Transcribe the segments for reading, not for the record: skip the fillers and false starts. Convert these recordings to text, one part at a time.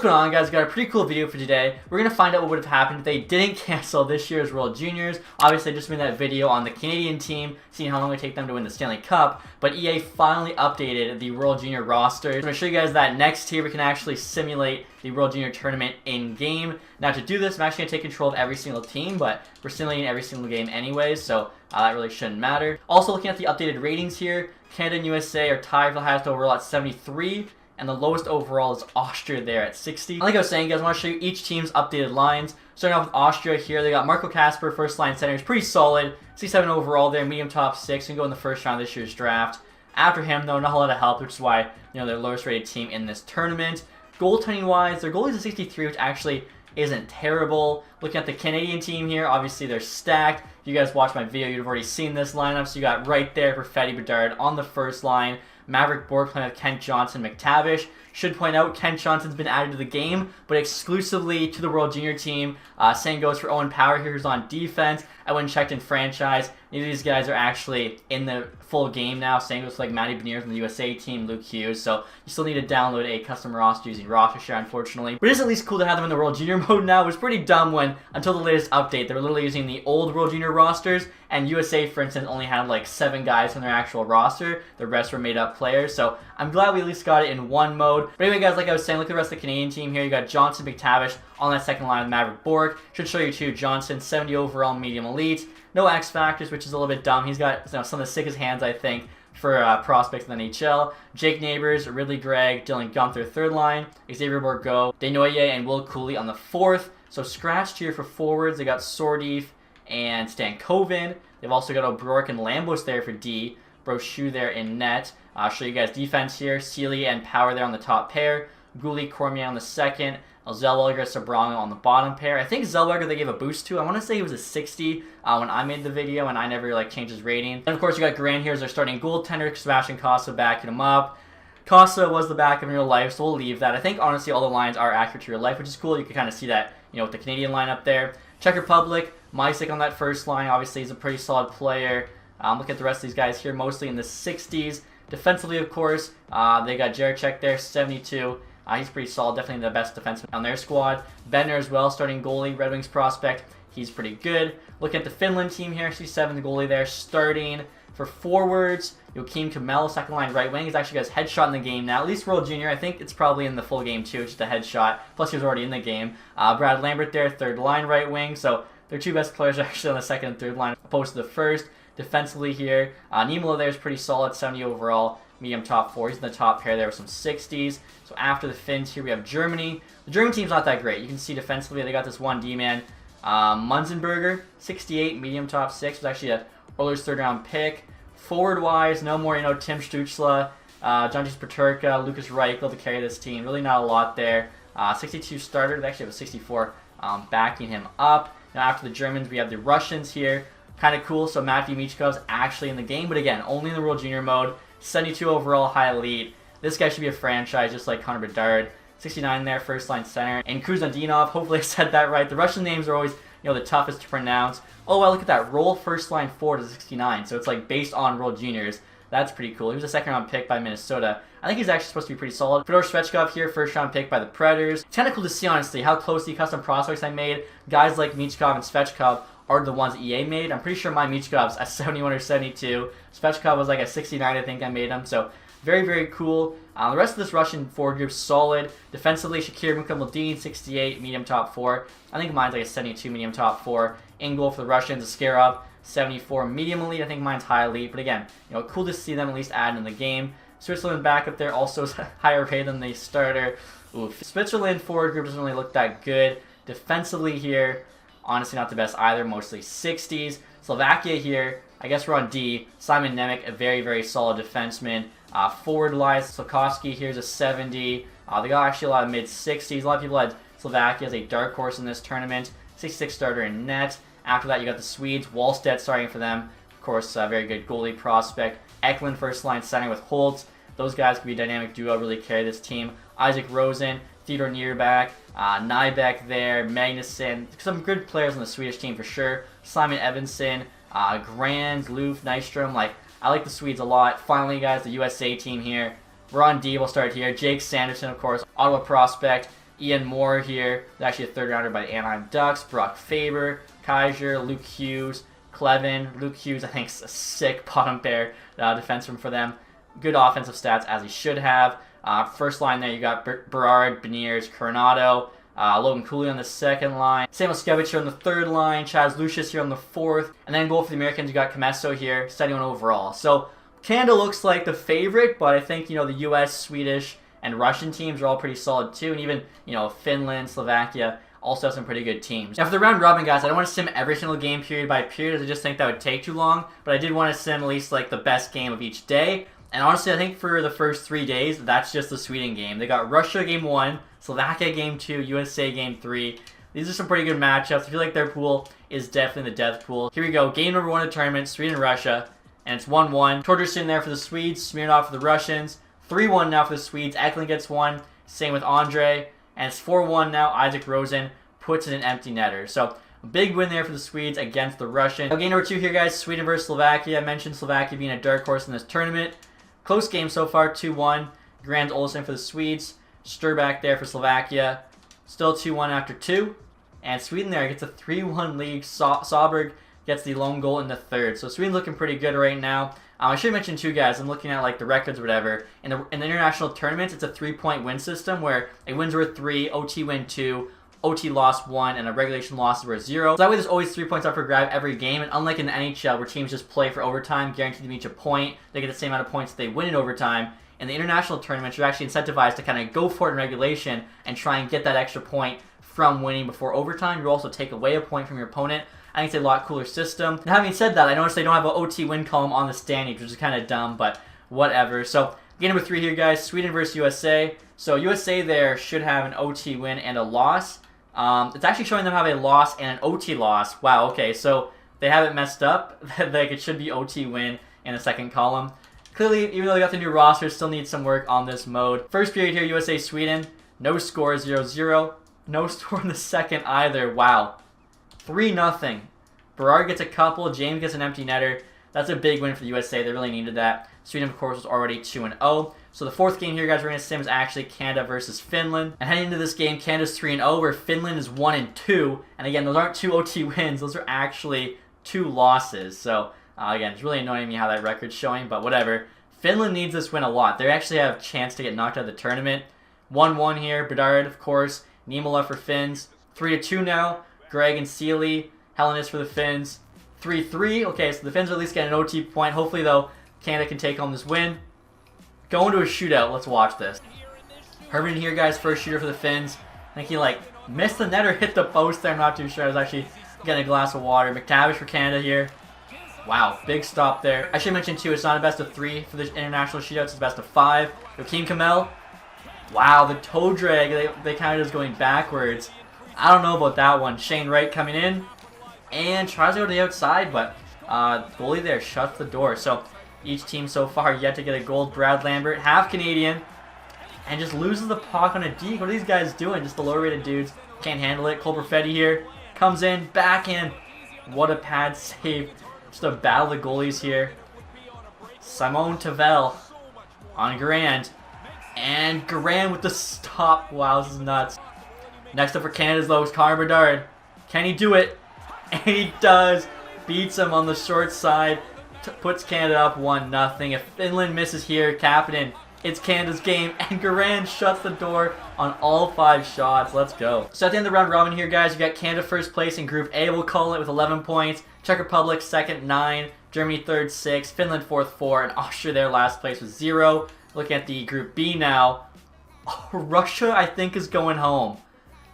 going on, guys? Got a pretty cool video for today. We're going to find out what would have happened if they didn't cancel this year's World Juniors. Obviously, I just made that video on the Canadian team, seeing how long it would take them to win the Stanley Cup. But EA finally updated the World Junior roster. I'm going to show you guys that next here we can actually simulate the World Junior tournament in-game. Now, to do this, I'm actually going to take control of every single team, but we're simulating every single game anyways, so that really shouldn't matter. Also, looking at the updated ratings here, Canada and USA are tied for the highest overall at 73. And the lowest overall is Austria there at 60. Like I was saying, guys, I want to show you each team's updated lines. Starting off with Austria here, they got Marco Kasper, first line center. He's pretty solid. 67 overall there, medium top 6, and go in the first round of this year's draft. After him, though, not a whole lot of help, which is why they're the lowest rated team in this tournament. Goaltending wise, their goalie's a 63, which actually isn't terrible. Looking at the Canadian team here, obviously they're stacked. If you guys watched my video, you'd have already seen this lineup. So you got right there Perfetti Bedard on the first line. Maverick Bourque playing with Kent Johnson, McTavish. Should point out, Kent Johnson's been added to the game, but exclusively to the World Junior team. Same goes for Owen Power here, who's on defense. I went and checked in franchise. Neither of these guys are actually in the full game now. Same goes for like Matty Beniers from the USA team, Luke Hughes. So you still need to download a custom roster using roster share, unfortunately. But it is at least cool to have them in the World Junior mode now. It was pretty dumb when, until the latest update, they were literally using the old World Junior rosters. And USA, for instance, only had like 7 guys on their actual roster. The rest were made up players. So I'm glad we at least got it in one mode. But anyway, guys, like I was saying, look at the rest of the Canadian team here. You got Johnson, McTavish on that second line with Maverick Bourque. Should show you too. Johnson, 70 overall, medium elite. No X factors, which is a little bit dumb. He's got some of the sickest hands, I think, for prospects in the NHL. Jake Neighbors, Ridley Gregg, Dylan Gunther, third line. Xavier Bourgault, Desnoyers, and Will Cooley on the fourth. So scratched here for forwards. They got Sordif and Stankoven. They've also got O'Rourke and Lambos there for D. Brochu there in net. I'll show you guys defense here. Sealy and Power there on the top pair. Goulet, Cormier on the second. Zellweger, Sobrano on the bottom pair. I think Zellweger they gave a boost to. I want to say he was a 60 when I made the video, and I never changed his rating. And of course, you got Grant here as their starting goaltender. Sebastian Costa backing him up. Costa was the backup in real life, so we'll leave that. I think honestly all the lines are accurate to real life, which is cool. You can kind of see that with the Canadian lineup there. Czech Republic, Mysik on that first line. Obviously, he's a pretty solid player. Look at the rest of these guys here, mostly in the 60s. Defensively, of course, they got Jaracek there, 72. He's pretty solid, definitely the best defenseman on their squad. Benner as well, starting goalie, Red Wings prospect. He's pretty good. Looking at the Finland team here, 67, the goalie there, starting. For forwards, Joakim Kamel, second line right wing. He's actually got his headshot in the game now. At least World Junior, I think it's probably in the full game too, just a headshot. Plus he was already in the game. Brad Lambert there, third line right wing. So their two best players are actually on the second and third line opposed to the first. Defensively here, Niemela there is pretty solid, 70 overall. Medium top 4. He's in the top pair there with some 60s. So after the Finns here, we have Germany. The German team's not that great. You can see defensively they got this one D-man. Munzenberger, 68, medium top 6. Was actually a Oilers third round pick. Forward-wise, no more, Tim Stutzla, Jontis Peterka, Lucas Reichel to carry this team. Really not a lot there. 62 starter. They actually have a 64 backing him up. Now after the Germans, we have the Russians here. Kind of cool. So Matthew Michkov's actually in the game, but again, only in the World Junior mode. 72 overall, high elite. This guy should be a franchise, just like Connor Bedard. 69 there, first line center. And Kruzandinov, hopefully I said that right. The Russian names are always, the toughest to pronounce. Oh, well, look at that. Roll first line forward to 69. So it's based on World Juniors. That's pretty cool. He was a second round pick by Minnesota. I think he's actually supposed to be pretty solid. Fedor Svechkov here, first round pick by the Predators. It's kind of cool to see, honestly, how close the custom prospects I made. Guys like Michkov and Svechkov are the ones EA made. I'm pretty sure my Michkov's a 71 or 72. Svechkov was like a 69, I think I made him. So very, very cool. The rest of this Russian forward group's solid. Defensively, Shakir Mukhamaddin, 68, medium top 4. I think mine's like a 72, medium top 4. In goal for the Russians, Askarov, 74, medium elite. I think mine's high elite. But again, cool to see them at least add in the game. Switzerland back up there also is higher paid than the starter. Oof. Switzerland forward group doesn't really look that good. Defensively here, honestly not the best either, mostly 60s. Slovakia here, I guess we're on D. Simon Nemec, a very, very solid defenseman. Forward-wise, Slokowski here's a 70. They got actually a lot of mid-60s. A lot of people had Slovakia as a dark horse in this tournament. 66 starter in net. After that, you got the Swedes. Wallstedt starting for them. Of course, a very good goalie prospect. Eklund first-line center with Holtz. Those guys could be a dynamic duo, really carry this team. Isaac Rosen, Theodor Nierbach, Nybeck there, Magnuson. Some good players on the Swedish team for sure. Simon Evanson, Grand, Loof, Nystrom. I like the Swedes a lot. Finally, guys, the USA team here. We're on D. We'll start here. Jake Sanderson, of course, Ottawa prospect. Ian Moore here. There's actually a third rounder by the Anaheim Ducks. Brock Faber, Kaiser, Luke Hughes, Clevin. Luke Hughes, I think, is a sick bottom pair defenseman for them. Good offensive stats, as he should have. First line there, you got Berard, Beniers, Coronado, Logan Cooley on the second line, Sam Oskevich here on the third line, Chaz Lucius here on the fourth, and then goal for the Americans, you got Comesso here, 71 overall. So Canada looks like the favorite, but I think, the U.S., Swedish, and Russian teams are all pretty solid too, and even, Finland, Slovakia also have some pretty good teams. Now for the round robin, guys, I don't want to sim every single game period by period, as I just think that would take too long, but I did want to sim at least like the best game of each day. And honestly, I think for the first 3 days, that's just the Sweden game. They got Russia game 1, Slovakia game 2, USA game 3. These are some pretty good matchups. I feel like their pool is definitely the death pool. Here we go. Game number 1 of the tournament, Sweden-Russia. And it's 1-1. Torgerson there for the Swedes, Smirnov for the Russians. 3-1 now for the Swedes. Eklund gets 1. Same with Andre. And it's 4-1 now. Isaac Rosen puts in an empty netter. So a big win there for the Swedes against the Russians. Now, game number 2 here, guys. Sweden versus Slovakia. I mentioned Slovakia being a dark horse in this tournament. Close game so far, 2-1. Grand Olsen for the Swedes. Sturback there for Slovakia. Still 2-1 after 2. And Sweden there gets a 3-1 lead. Sauberg gets the lone goal in the third. So Sweden looking pretty good right now. I should mention too, guys, I'm looking at like the records or whatever. In the international tournaments, it's a 3-point win system where a win's worth 3, OT win 2, OT loss 1, and a regulation loss is worth 0. So that way there's always 3 points up for grab every game, and unlike in the NHL where teams just play for overtime, guaranteed to reach a point, they get the same amount of points if they win in overtime. In the international tournaments, you're actually incentivized to kind of go for it in regulation and try and get that extra point from winning before overtime. You also take away a point from your opponent. I think it's a lot cooler system. And having said that, I noticed they don't have an OT win column on the standings, which is kind of dumb, but whatever. So game number 3 here, guys, Sweden versus USA. So USA there should have an OT win and a loss. It's actually showing them have a loss and an OT loss. Wow, okay, so they have it messed up. Like it should be OT win in the second column. Clearly, even though they got the new roster, still needs some work on this mode. First period here, USA-Sweden. No score, 0-0. No score in the second either. Wow. 3-0. Berard gets a couple. James gets an empty netter. That's a big win for the USA. They really needed that. Sweden, of course, was already 2-0. So the fourth game here, guys, we're going to sim is actually Canada versus Finland. And heading into this game, Canada's 3-0, where Finland is 1-2. And again, those aren't 2 OT wins. Those are actually 2 losses. So again, it's really annoying me how that record's showing, but whatever. Finland needs this win a lot. They actually have a chance to get knocked out of the tournament. 1-1 here. Bedard, of course. Niemela for Finns. 3-2 now. Greg and Sealy. Hellenis for the Finns. 3-3. Okay, so the Finns are at least getting an OT point. Hopefully, though, Canada can take home this win. Going to a shootout. Let's watch this. Herman here, guys. First shooter for the Finns. I think he, missed the net or hit the post there. I'm not too sure. I was actually getting a glass of water. McTavish for Canada here. Wow, big stop there. I should mention, too, it's not a best of 3 for the international shootouts. It's a best of 5. Joakim Kamel. Wow, the toe drag. They kind of just going backwards. I don't know about that one. Shane Wright coming in. And tries to go to the outside, but goalie there shuts the door. So each team so far yet to get a goal. Brad Lambert, half Canadian, and just loses the puck on a deke. What are these guys doing? Just the lower-rated dudes. Can't handle it. Cole Perfetti here. Comes in. Backhand. What a pad save. Just a battle of the goalies here. Simon Tavel on Garand. And Garand with the stop. Wow, this is nuts. Next up for Canada's though is Connor Bedard. Can he do it? And he does. Beats him on the short side. Puts Canada up 1-0. If Finland misses here, Kapanen, it's Canada's game. And Garand shuts the door on all 5 shots. Let's go. So at the end of the round robin here, guys, you got Canada first place in Group A, we'll call it, with 11 points. Czech Republic second, 9. Germany third, 6. Finland fourth, 4. And Austria there last place with 0. Looking at the Group B now. Oh, Russia, I think, is going home.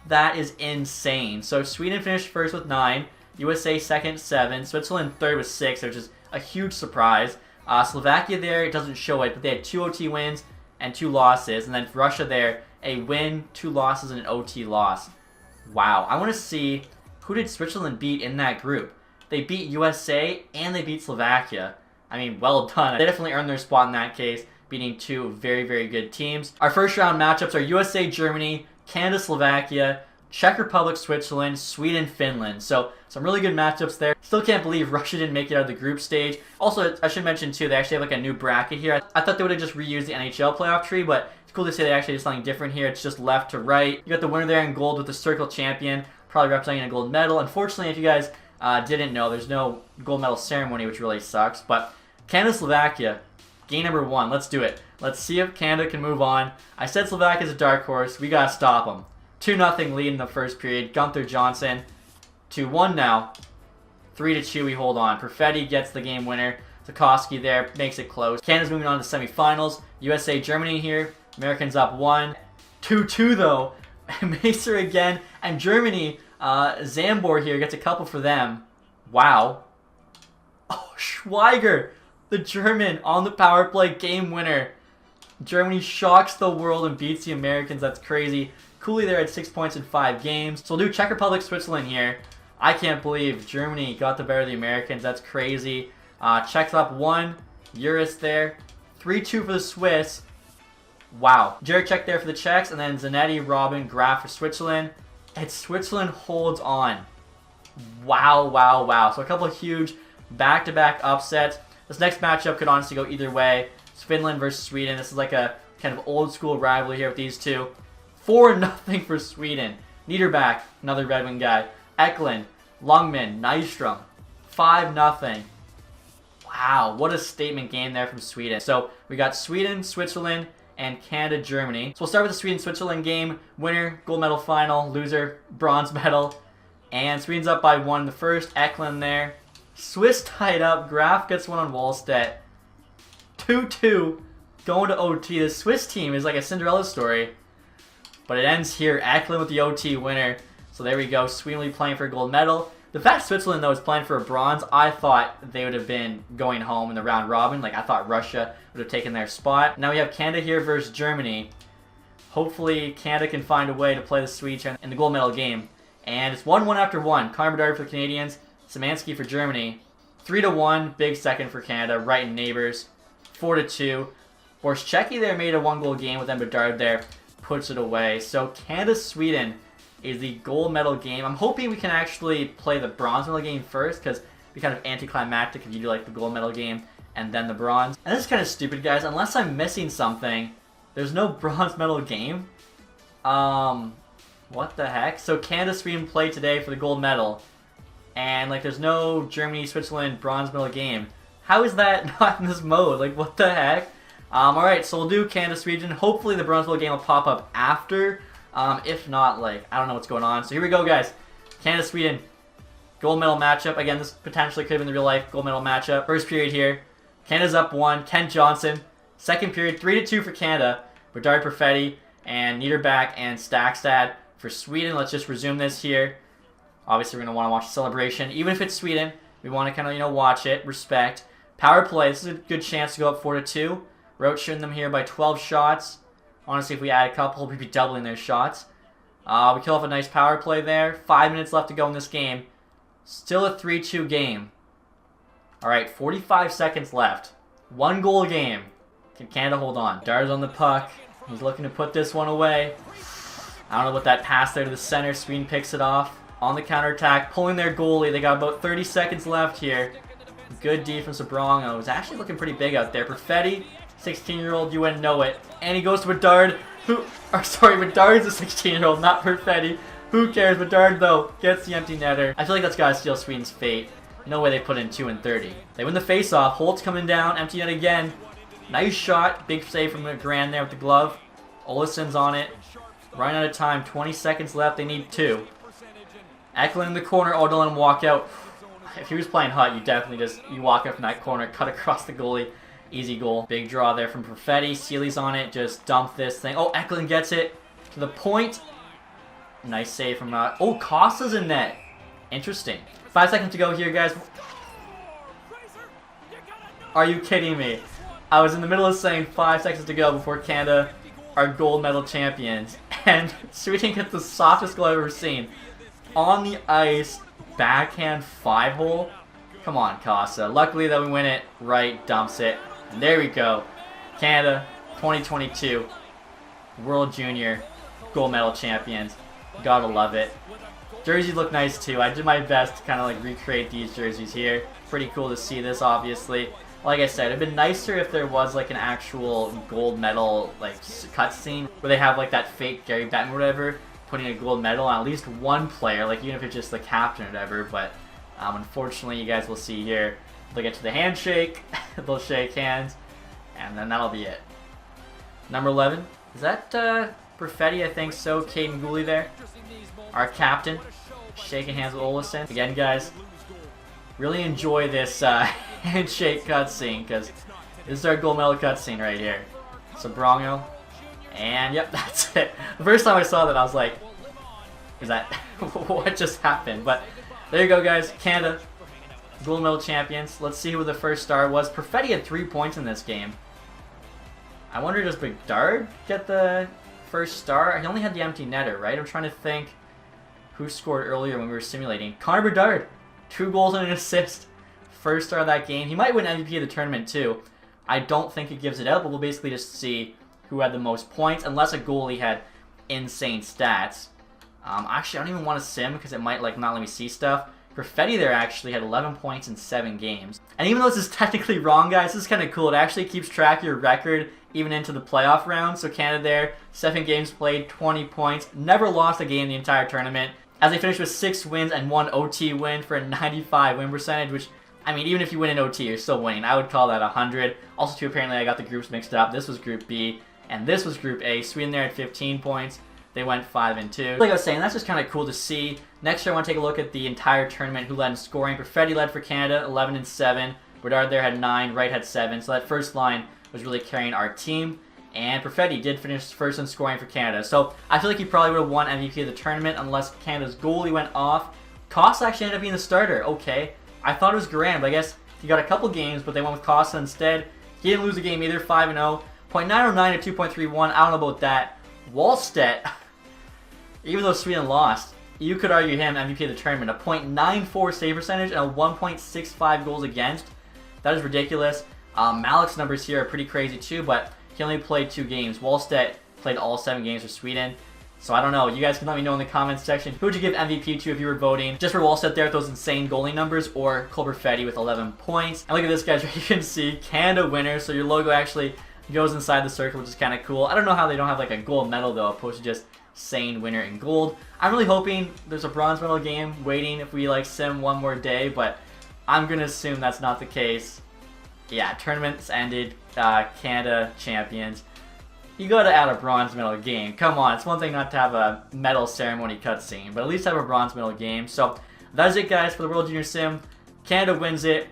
That is insane. So Sweden finished first with 9. USA second, 7. Switzerland third with 6, which is a huge surprise. Slovakia there, it doesn't show it, but they had 2 OT wins and 2 losses. And then Russia there, a win, 2 losses, and an OT loss. Wow. I want to see who did Switzerland beat in that group. They beat USA and they beat Slovakia. I mean, well done. They definitely earned their spot in that case, beating 2 very, very good teams. Our first round matchups are USA, Germany, Canada, Slovakia, Czech Republic, Switzerland, Sweden, Finland. So some really good matchups there. Still can't believe Russia didn't make it out of the group stage. Also, I should mention too, they actually have a new bracket here. I thought they would have just reused the NHL playoff tree, but It's cool to see they actually do something different here. It's just left to right. You got the winner there in gold with the circle champion, probably representing a gold medal. Unfortunately, if you guys didn't know, there's no gold medal ceremony, which really sucks. But Canada-Slovakia, game number 1. Let's do it. Let's see if Canada can move on. I said Slovakia's a dark horse. We got to stop them. 2-0 lead in the first period. Gunther Johnson. 2-1 now. 3-2 we hold on. Perfetti gets the game winner. Sikorsky there makes it close. Canada's moving on to semifinals. USA, Germany here. Americans up 1. 2-2 though. Macer again. And Germany, Zambor here gets a couple for them. Wow. Oh, Schweiger, the German on the power play game winner. Germany shocks the world and beats the Americans. That's crazy. Cooley there at 6 points in 5 games. So we'll do Czech Republic, Switzerland here. I can't believe Germany got the better of the Americans. That's crazy. Czechs up 1. Uris there. 3-2 for the Swiss. Wow. Jarek there for the Czechs. And then Zanetti, Robin, Graf for Switzerland. And Switzerland holds on. Wow, wow, wow. So a couple of huge back-to-back upsets. This next matchup could honestly go either way. It's Finland versus Sweden. This is like a kind of old-school rivalry here with these two. 4-0 for Sweden. Niederbach, another Red Wing guy. Eklund, Lungman, Nystrom. 5-0. Wow, what a statement game there from Sweden. So we got Sweden, Switzerland, and Canada, Germany. So we'll start with the Sweden-Switzerland game. Winner, gold medal final. Loser, bronze medal. And Sweden's up by 1 in the first. Eklund there. Swiss tied up. Graf gets one on Wallstedt. 2-2. Going to OT. The Swiss team is like a Cinderella story. But it ends here. Eklund with the OT winner. So there we go. Sweden will be playing for a gold medal. The fact Switzerland, though, is playing for a bronze, I thought they would have been going home in the round robin. Like, I thought Russia would have taken their spot. Now we have Canada here versus Germany. Hopefully, Canada can find a way to play the Swedes in the gold medal game. And it's 1-1 after 1. Connor Bedard for the Canadians. Szymanski for Germany. 3-1. Big second for Canada. Right in neighbors. 4-2. Borschecki there made a 1-goal game with Bedard there. Puts it away. So Canada-Sweden is the gold medal game. I'm hoping we can actually play the bronze medal game first, because it'd be kind of anticlimactic if you do like the gold medal game and then the bronze. And this is kind of stupid, guys. Unless I'm missing something, there's no bronze medal game. What the heck? So Canada-Sweden play today for the gold medal, and like there's no Germany-Switzerland bronze medal game. How is that not in this mode? Like, what the heck? Alright, so we'll do Canada-Sweden. Hopefully the bronze medal game will pop up after. If not, like, I don't know what's going on. So here we go, guys. Canada-Sweden. Gold medal matchup. Again, this potentially could have been the real life gold medal matchup. First period here. Canada's up 1. Kent Johnson. Second period, 3-2 for Canada. Bedard, Perfetti, and Niederbach and Stakstad for Sweden. Let's just resume this here. Obviously, we're going to want to watch the celebration. Even if it's Sweden, we want to kind of, you know, watch it. Respect. Power play. This is a good chance to go up 4-2. Roach shooting them here by 12 shots. Honestly, if we add a couple, we'd be doubling their shots. We kill off a nice power play there. 5 minutes left to go in this game. Still a 3-2 game. Alright, 45 seconds left. 1-goal game. Can Canada hold on? Dar's on the puck. He's looking to put this one away. I don't know what that pass there to the center. Sweden picks it off. On the counterattack, pulling their goalie. They got about 30 seconds left here. Good defense of Brongo. It's actually looking pretty big out there. Perfetti, 16-year-old, you wouldn't know it. And he goes to Bedard, Bedard's a 16-year-old, not Perfetti. Who cares? Bedard, though, gets the empty netter. I feel like that's got to steal Sweden's fate. No way they put in 2 and 30. They win the face-off. Holt's coming down, empty net again. Nice shot. Big save from Grand there with the glove. Olison's on it. Running out of time. 20 seconds left. They need 2. Eklund in the corner. Oh, don't let him walk out. If he was playing hut, you definitely you walk up from that corner, cut across the goalie. Easy goal. Big draw there from Perfetti. Sealy's on it. Just dump this thing. Oh, Eklund gets it to the point. Nice save from... oh, Costa's in net. Interesting. 5 seconds to go here, guys. Are you kidding me? I was in the middle of saying 5 seconds to go before Canada are gold medal champions. And Sweden gets the softest goal I've ever seen. On the ice, backhand 5-hole. Come on, Costa. Luckily that we win it right, dumps it. And there we go. Canada, 2022. World Junior gold medal champions. Gotta love it. Jerseys look nice too. I did my best to kind of like recreate these jerseys here. Pretty cool to see this, obviously. Like I said, it'd been nicer if there was like an actual gold medal like cutscene where they have like that fake Gary Bettman or whatever putting a gold medal on at least one player, like even if it's just the captain or whatever. But unfortunately, you guys will see here, they'll get to the handshake, they'll shake hands, and then that'll be it. Number 11, is that Perfetti? I think so. Caden Gooley there, our captain, shaking hands with Olesen. Again, guys, really enjoy this handshake cutscene because this is our gold medal cutscene right here. So Brongo, and yep, that's it. The first time I saw that, I was like, "Is that what just happened?" But there you go, guys. Canada, gold medal champions. Let's see who the first star was. Perfetti had 3 points in this game. I wonder, does Bedard get the first star? He only had the empty netter, right? I'm trying to think who scored earlier when we were simulating. Connor Bedard, 2 goals and an assist. First star of that game. He might win MVP of the tournament too. I don't think it gives it out, but we'll basically just see who had the most points, unless a goalie had insane stats. Actually, I don't even want to sim because it might like not let me see stuff. Perfetti there actually had 11 points in 7 games. And even though this is technically wrong, guys, this is kind of cool. It actually keeps track of your record even into the playoff round. So Canada there, 7 games played, 20 points. Never lost a game the entire tournament, as they finished with 6 wins and 1 OT win for a 95 win percentage, which, I mean, even if you win in OT, you're still winning. I would call that 100. Also, too, apparently I got the groups mixed up. This was Group B, and this was Group A. Sweden there had 15 points. They went 5-2. Like I was saying, that's just kind of cool to see. Next year, I want to take a look at the entire tournament, who led in scoring. Perfetti led for Canada, 11-7. Bedard there had 9. Wright had 7. So that first line was really carrying our team. And Perfetti did finish first in scoring for Canada. So I feel like he probably would have won MVP of the tournament unless Canada's goalie went off. Costa actually ended up being the starter. Okay. I thought it was Garand, but I guess he got a couple games, but they went with Costa instead. He didn't lose a game either, 5-0. 0.909 to 2.31. I don't know about that. Wallstedt, even though Sweden lost, you could argue him MVP of the tournament. A .94 save percentage and a 1.65 goals against. That is ridiculous. Malik's numbers here are pretty crazy too, but he only played 2 games. Wallstedt played all 7 games for Sweden. So I don't know. You guys can let me know in the comments section. Who would you give MVP to if you were voting? Just for Wallstedt there with those insane goalie numbers, or Cole Perfetti with 11 points. And look at this, guys. Right, you can see Canada winner. So your logo actually goes inside the circle, which is kind of cool. I don't know how they don't have like a gold medal though, opposed to just saying winner in gold. I'm really hoping there's a bronze medal game waiting if we like sim one more day, but I'm gonna assume that's not the case. Yeah, tournaments ended. Canada champions. You gotta add a bronze medal game. Come on, it's one thing not to have a medal ceremony cutscene, but at least have a bronze medal game. So that is it, guys, for the World Junior Sim. Canada wins it.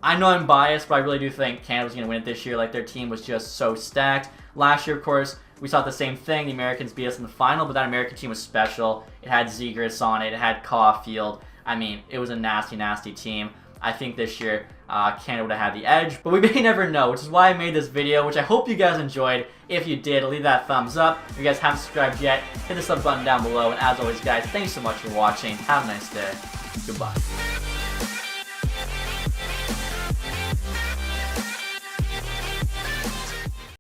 I know I'm biased, but I really do think Canada was gonna win it this year. Like, their team was just so stacked. Last year, of course, we saw the same thing. The Americans beat us in the final, but that American team was special. It had Zegras on it. It had Caulfield. I mean, it was a nasty, nasty team. I think this year, Canada would have had the edge, but we may never know, which is why I made this video, which I hope you guys enjoyed. If you did, leave that thumbs up. If you guys haven't subscribed yet, hit the sub button down below. And as always, guys, thanks so much for watching. Have a nice day. Goodbye.